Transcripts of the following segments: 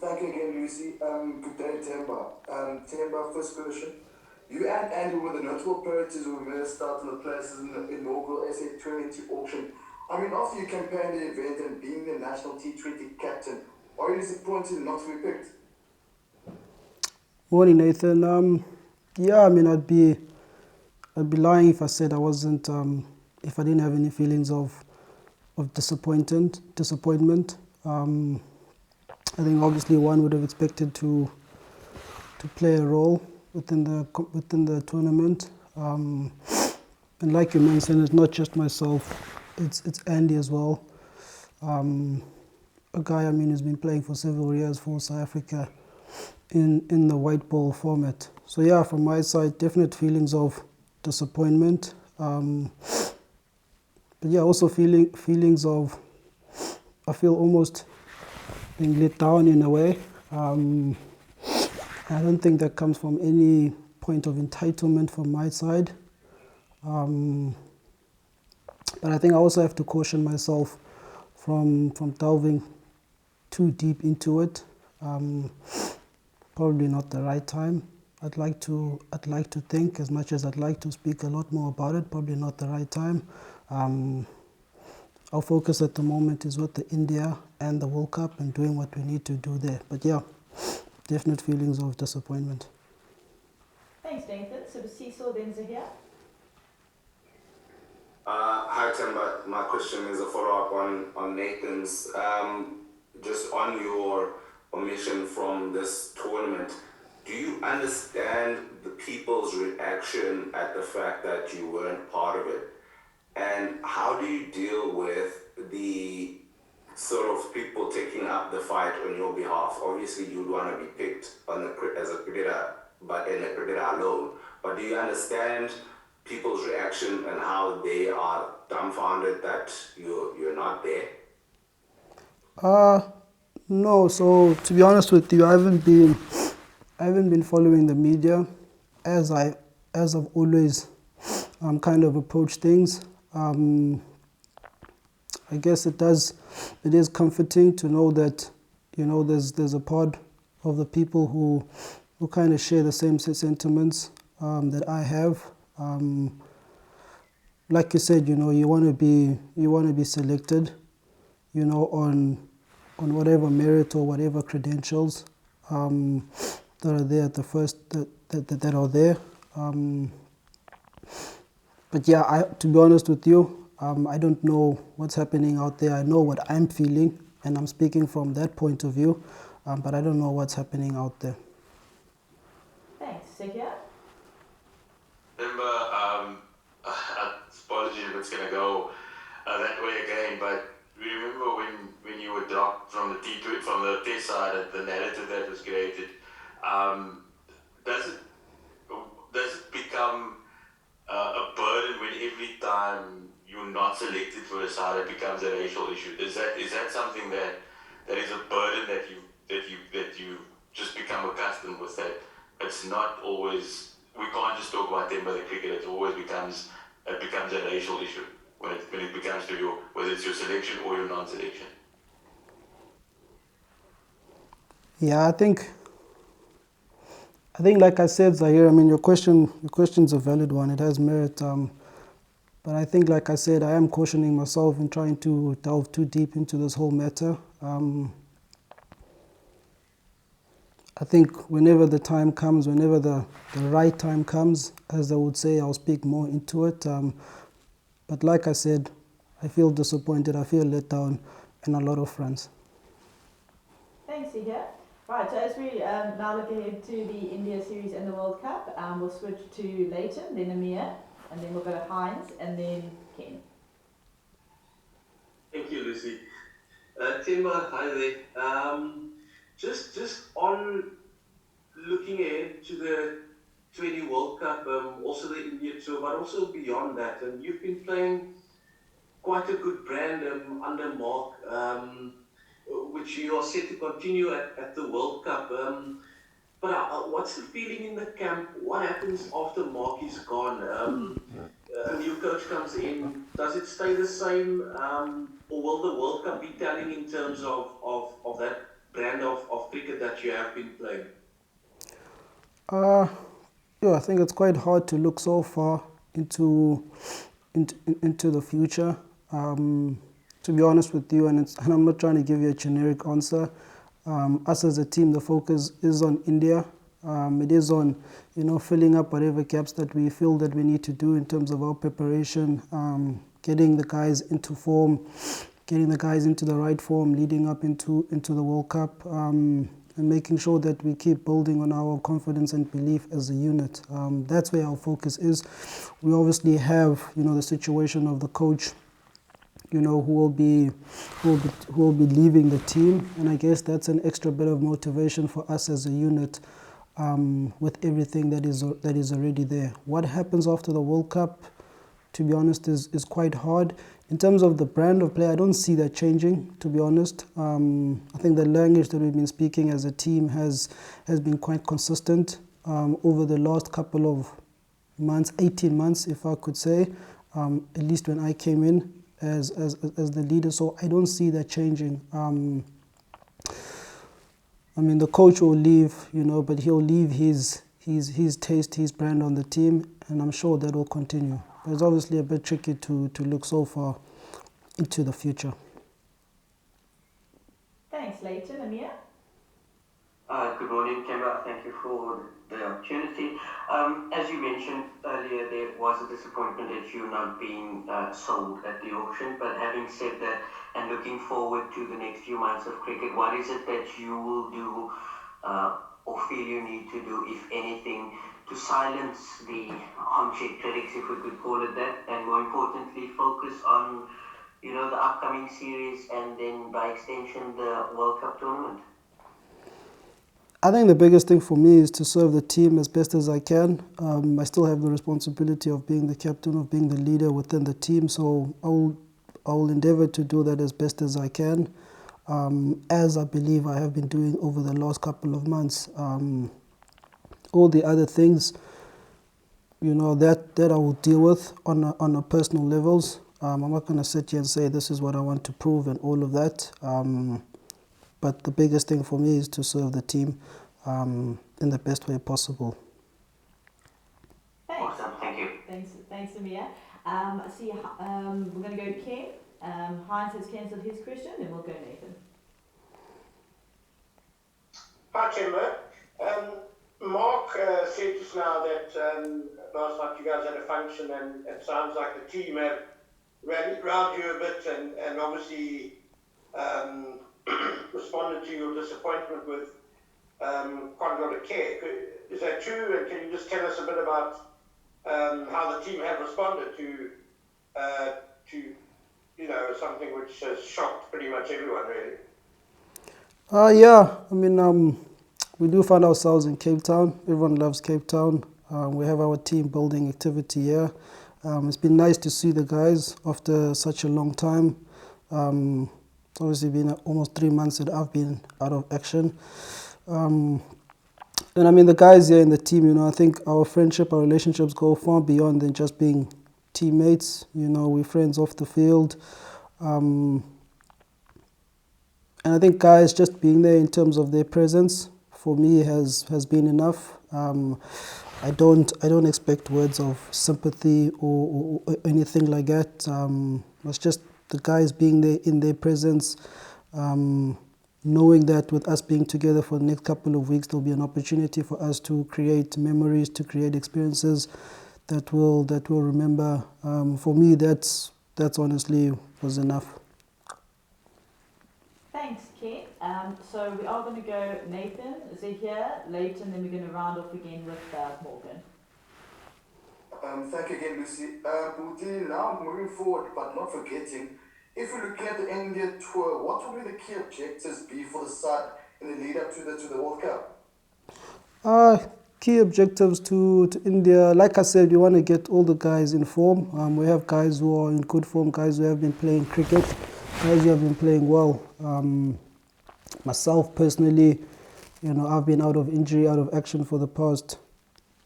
Thank you again, Lucy. Good day, Temba. Temba, first question. You and Andy were the notable Proteas who made a start in the places in the inaugural SA20 auction. I mean, after you campaigned the event and being the national T20 captain, are you disappointed not to be picked? Morning, Nathan. Yeah, I mean, I'd be lying if I said I wasn't, if I didn't have any feelings of disappointment. I think obviously one would have expected to play a role within the tournament. And like you mentioned, it's not just myself; it's Andy as well. A guy, I mean, who's been playing for several years for South Africa in the white ball format. So yeah, from my side, definite feelings of disappointment. But yeah, also feelings of, I feel almost being let down in a way. I don't think that comes from any point of entitlement from my side. But I think I also have to caution myself from delving too deep into it. Probably not the right time. I'd like to think, as much as I'd like to speak a lot more about it, probably not the right time. Our focus at the moment is with the India and the World Cup and doing what we need to do there. But yeah, definite feelings of disappointment. Thanks, Nathan. So Cecil, then Zahir. Hi, Temba. My question is a follow-up on Nathan's. Just on your omission from this tournament, do you understand the people's reaction at the fact that you weren't part of it? And how do you deal with the sort of people taking up the fight on your behalf? Obviously, you'd want to be picked as a cricketer, but in a cricketer alone. But do you understand people's reaction and how they are dumbfounded that you're not there? No. So to be honest with you, I haven't been following the media as I've always kind of approached things. I guess it is comforting to know that, you know, there's a pod of the people who kind of share the same sentiments that I have. Like you said, you know, you want to be selected, you know, on whatever merit or whatever credentials that are there at the first that are there. But yeah, to be honest with you, I don't know what's happening out there. I know what I'm feeling, and I'm speaking from that point of view, but I don't know what's happening out there. Thanks. Zahir? Remember, apologies if it's going to go that way again, but remember when you were dropped from the T20, from the test side, the narrative that was created, does it become a burden when every time you're not selected for a side it becomes a racial issue? Is that something that is a burden that you just become accustomed with, that it's not always, we can't just talk about Temba the cricket, it always becomes a racial issue when it becomes to you, whether it's your selection or your non-selection? Yeah, I think like I said, Zahir, I mean, your question's a valid one. It has merit. But I think, like I said, I am cautioning myself in trying to delve too deep into this whole matter. I think whenever the time comes, whenever the right time comes, as I would say, I'll speak more into it. But like I said, I feel disappointed, I feel let down in a lot of fronts. Thanks, Zahir. Right, so as we now look ahead to the India series and the World Cup, we'll switch to Leighton, then Amir, and then we'll go to Heinz, and then Ken. Thank you, Lucy. Temba, hi there. Just on looking ahead to the 20 World Cup, also the India tour, but also beyond that, and you've been playing quite a good brand under Mark, which you are set to continue at the World Cup. But what's the feeling in the camp? What happens after Mark is gone? A new coach comes in. Does it stay the same? Or will the World Cup be telling in terms of that brand of cricket you have been playing? Yeah, I think it's quite hard to look so far into the future. To be honest with you, and I'm not trying to give you a generic answer. Us as a team, the focus is on India. It is on, filling up whatever gaps that we feel that we need to do in terms of our preparation, getting the guys into form, getting the guys into the right form, leading up into the World Cup, and making sure that we keep building on our confidence and belief as a unit. That's where our focus is. We obviously have, the situation of the coach, who will be leaving the team, and I guess that's an extra bit of motivation for us as a unit, with everything that is already there. What happens after the World Cup, to be honest, is quite hard. In terms of the brand of play, I don't see that changing, to be honest. I think the language that we've been speaking as a team has been quite consistent over the last couple of months, 18 months, if I could say, at least when I came in as the leader. So I don't see that changing. The coach will leave, but he'll leave his taste, his brand on the team, and I'm sure that will continue. But it's obviously a bit tricky to look so far into the future. Thanks, Leighton. Amir? Good morning, Temba. Thank you for the opportunity. As you mentioned earlier, there was a disappointment at you not being sold at the auction. But having said that, and looking forward to the next few months of cricket, what is it that you will do or feel you need to do, if anything, to silence the armchair critics, if we could call it that, and more importantly, focus on, the upcoming series and then by extension the World Cup tournament? I think the biggest thing for me is to serve the team as best as I can. I still have the responsibility of being the captain, of being the leader within the team, so I will endeavour to do that as best as I can, as I believe I have been doing over the last couple of months. All the other things, that I will deal with on a personal levels. I'm not going to sit here and say this is what I want to prove and all of that. But the biggest thing for me is to serve the team in the best way possible. Thanks. Awesome, thank you. Thanks, Amir. We're going to go to Ken. Heinz has cancelled his question, then we'll go Nathan. Hi, Temba. Mark said just now that last night you guys had a function, and it sounds like the team had rallied around you a bit and obviously responded to your disappointment with quite a lot of care. Is that true? And can you just tell us a bit about how the team have responded to something which has shocked pretty much everyone, really? Yeah, we do find ourselves in Cape Town. Everyone loves Cape Town. We have our team building activity here. It's been nice to see the guys after such a long time. It's obviously been almost 3 months that I've been out of action. And the guys here in the team, I think our friendship, our relationships go far beyond than just being teammates. We're friends off the field. And I think guys just being there in terms of their presence, for me, has been enough. I don't expect words of sympathy or anything like that. It's just the guys being there in their presence, knowing that with us being together for the next couple of weeks, there'll be an opportunity for us to create memories, to create experiences that we'll remember. For me, that's honestly was enough. Thanks, Ken. So we are going to go Nathan, Zahir, Leighton, then we're going to round off again with Morgan. Thank you again, Lucy. Budi, now moving forward, but not forgetting, if we're looking at the India tour, what will be the key objectives be for the side in the lead up to the World Cup? Key objectives to India, like I said, we want to get all the guys in form. We have guys who are in good form, guys who have been playing cricket, guys who have been playing well. Myself personally, I've been out of injury, out of action for the past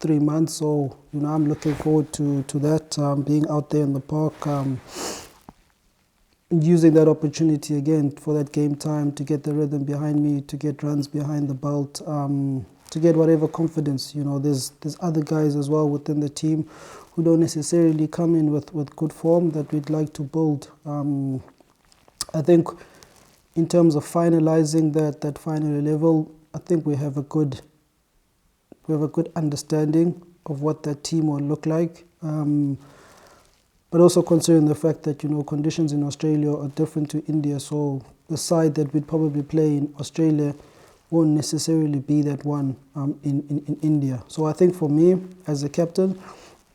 3 months, so I'm looking forward to that, being out there in the park, using that opportunity again for that game time to get the rhythm behind me, to get runs behind the belt, to get whatever confidence. There's other guys as well within the team who don't necessarily come in with good form that we'd like to build. I think in terms of finalizing that final level, I think we have a good understanding of what that team will look like. But also considering the fact that, conditions in Australia are different to India, so the side that we'd probably play in Australia won't necessarily be that one in India. So I think for me, as a captain,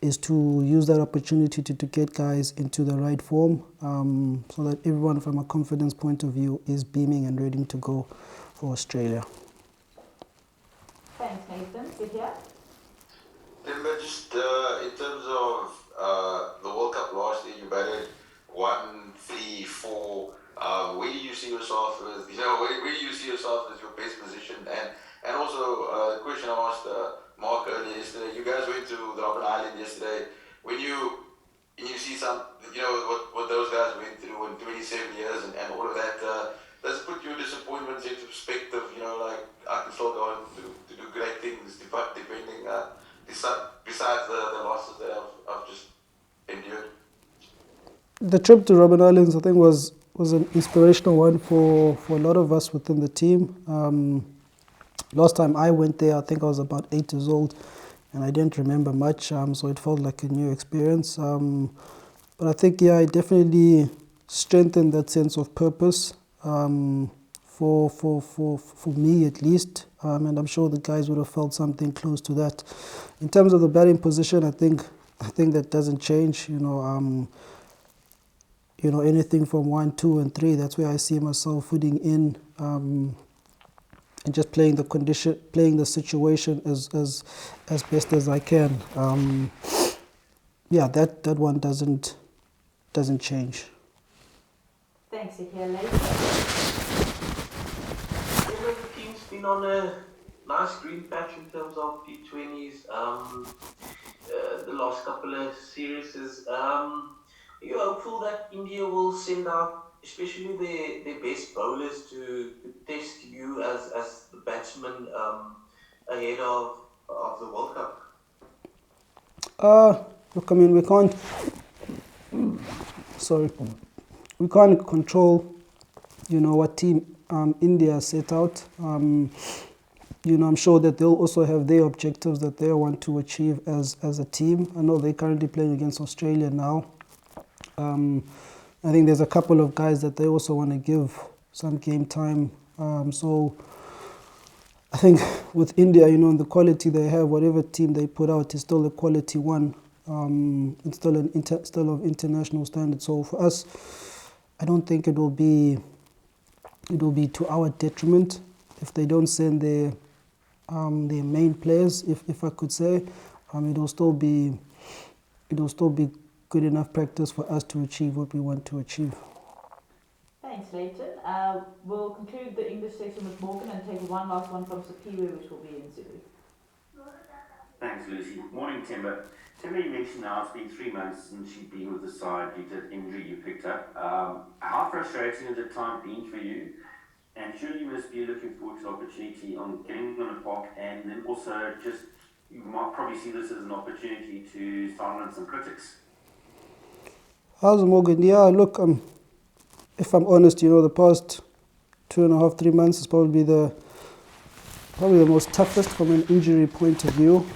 is to use that opportunity to get guys into the right form, so that everyone from a confidence point of view is beaming and ready to go for Australia. Thanks, Nathan. Good here. Temba, just in terms of the World Cup last year, you batted 1, 3, 4. Where do you see yourself as, where do you see yourself as your best position? And also, the question I asked Mark earlier yesterday, you guys went to the Robben Island yesterday. When you see some, what those guys went through in 27 years and all of that, does it put your disappointments into perspective? I can still go on to do great things, depending, besides the losses that I've just endured. The trip to Robben Islands, I think, was an inspirational one for a lot of us within the team. Last time I went there, I think I was about 8 years old, and I didn't remember much, so it felt like a new experience. But I think, it definitely strengthened that sense of purpose for me at least, and I'm sure the guys would have felt something close to that. In terms of the batting position, I think that doesn't change. Anything from 1, 2, and 3. That's where I see myself fitting in, and just playing the situation as best as I can. That one doesn't change. Thanks, Ikia. Later. The team's been on a nice green patch in terms of T20s. The last couple of series is. Are you hopeful that India will send out, especially their best bowlers, to test you as the batsman ahead of the World Cup? Look, I mean, we can't control, what team India set out. I'm sure that they'll also have their objectives that they want to achieve as a team. I know they're currently playing against Australia now. I think there's a couple of guys that they also want to give some game time. So I think with India, and the quality they have, whatever team they put out is still a quality one. It's still of international standard. So for us, I don't think it will be to our detriment if they don't send their main players. If I could say, it will still be good enough practice for us to achieve what we want to achieve. Thanks, Leighton. We'll conclude the English section with Morgan and take one last one from Sapiwe, which will be in Zulu. Thanks, Lucy. Morning, Temba. Temba, you mentioned now it's been 3 months since you've been with the side due to the injury you picked up. How frustrating has the time been for you? And surely you must be looking forward to the opportunity on getting on a park, and then also you might probably see this as an opportunity to silence some critics. How's Morgan? Yeah, look, if I'm honest, the past 2.5, 3 months is probably the most toughest from an injury point of view.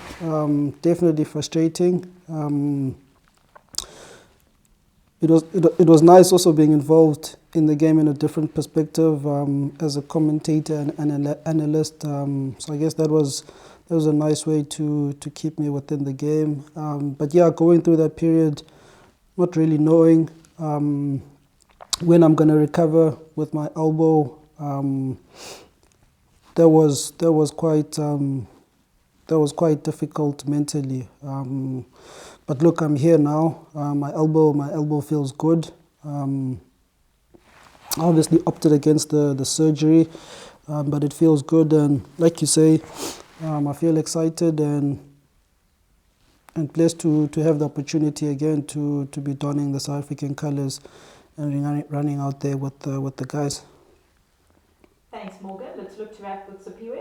Definitely frustrating. It was nice also being involved in the game in a different perspective as a commentator and an analyst. So I guess that was a nice way to keep me within the game. But yeah, going through that period, not really knowing when I'm going to recover with my elbow, that was quite difficult mentally. But look, I'm here now. My elbow feels good. I obviously opted against the surgery, but it feels good. And like you say, I feel excited and blessed to have the opportunity again to be donning the South African colours and running out there with the guys. Thanks, Morgan. Let's look to wrap with Sipiwe.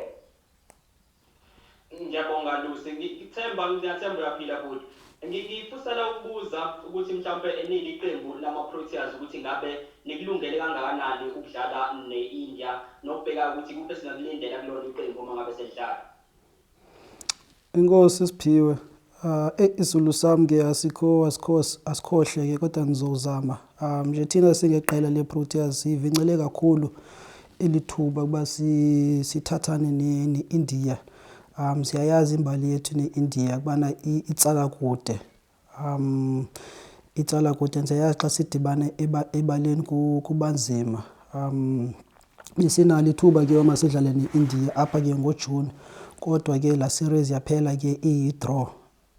Ngiyabonga Lucy, ngiyathemba uyaphila futhi. Ngifusela ukubuza ukuthi mhlawumbe enili iqembu lama Proteas ukuthi ngabe nikulungele kangakanani ukudlala neIndia nokubheka ukuthi kuphi esingakulindela kulona iqembu uma ngabe selidlala. Inkosi Siphiwe. Isizulu sami ke asikhohle ke kodwa ngizozama. Nje thina singeqela leProteas sivincele kakhulu elithuba kuba sithathane neIndia. Siyayazi imbali yethu neIndia kubana itsala kude. Itsala kude siyayazi xa sidibane ebaleni kubanzima. Besinalo ithuba ke uma sidlale neIndia apha ke ngoJune. Kodwa ke la series yaphela ke iyi-draw.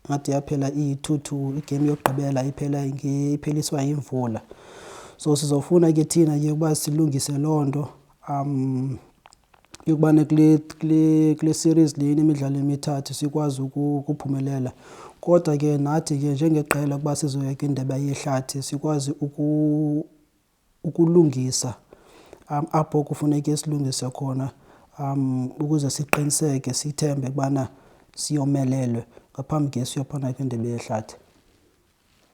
Ngathi yaphela iyi-2-2 igame yokugqibela ipheliswa yimvula. So sizofuna ke thina ke ukuba silungise lonto yokubana kule series le imidlalo emithathu sikwazi ukuphumelela. Kodwa ke nathi ke njengeqela kuba sizoya kwindebe yehlathi sikwazi ukulungisa apho kufuneka silungise khona ukuze siqiniseke sithembe kubana siyomelelwe ngaphambi ke siyophana kwindebe yehlathi.